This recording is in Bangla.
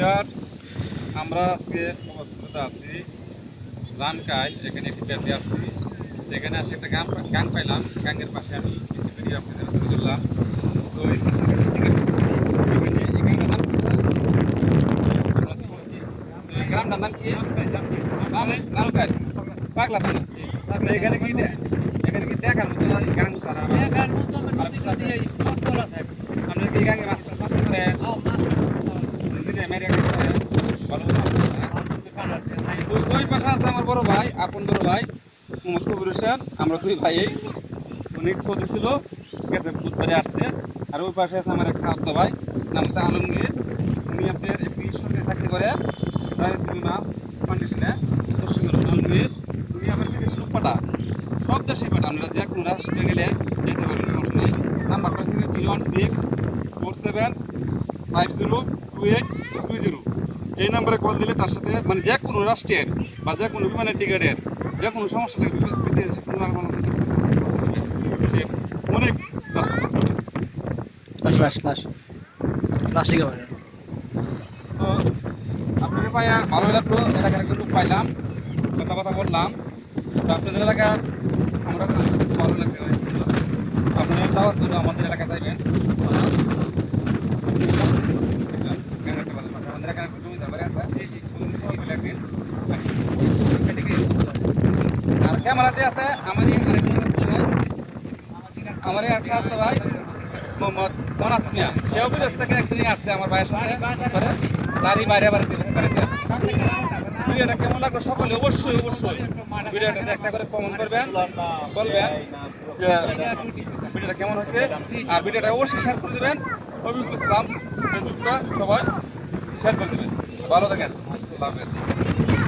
ভিউয়ার্স, আমরা আজকে অবস্থিত আছি রানকাই। এখানে একটি প্যাসে আসছি, যেখানে আসে একটা গান পাইলাম। গাঙ্গের পাশে আমি একটি ভিডিও আপনাদের তুলে ধরলাম। তো এই গ্রামটার নাম কি? রানকাই পাগলা থানা। এখানে কি দেখার মতো গান ছাড়া আপনার কি গাঙ্গে মাছ করে ওই পাশে আছে আমার বড় ভাই, আপন বড় ভাই মোহাম্মদ কবির হোসেন। আমরা দুই ভাই অনেক ছোট ছিল, ঠিক আছে, বুধবারে আসছে। আর ওই পাশে আছে আমার এক খাদ্য ভাই, নাম হচ্ছে আলমগীর। উনি আপনার একটি সরকারি চাকরি করে, প্রায় 2 মাস কন্ডিশনে পশ্চিম আলমগীর। উনি আমার বিদেশ লোক পাঠা, সব দেশে পাঠা। আমরা যে কোনো রাষ্ট্রে গেলে যেতে পারবেন, সমস্যা নেই। নাম্বারটা হচ্ছে 31647502820। এই নাম্বারে কল দিলে তার সাথে মানে যে কোনো রাষ্ট্রের বা যে কোনো বিমানের টিকিটের যে কোনো সমস্যা থাকবে বিদেশে অনেক তো আপনাকে পাইয়া ভালো লাগলো। এলাকার একটা লোক পাইলাম, কথা বললাম। তো আপনাদের এলাকা আমরা ভালো লাগছে, আপনাদের দাওয়াত করবো আমাদের এলাকা যাইবেন। আর ক্যামেরাতে আছে আমার এক ভাই মোহাম্মদ মনাস মিয়া। সেও বিদেশ থেকে একদিন আসছে আমার ভাইয়ের সাথে করে, তারই বাইরে আবার ভিডিওটা কেমন লাগলো সকলে অবশ্যই ভিডিওটাতে একটা করে কমেন্ট করবেন, বলবেন যে ভিডিওটা কেমন হচ্ছে। আর ভিডিওটা অবশ্যই শেয়ার করে দেবেন। অভিজ্ঞ ইসলাম ফেসবুকটা সবাই শেয়ার করে দেবেন। ভালো থাকেন, আল্লাহ হাফেজ।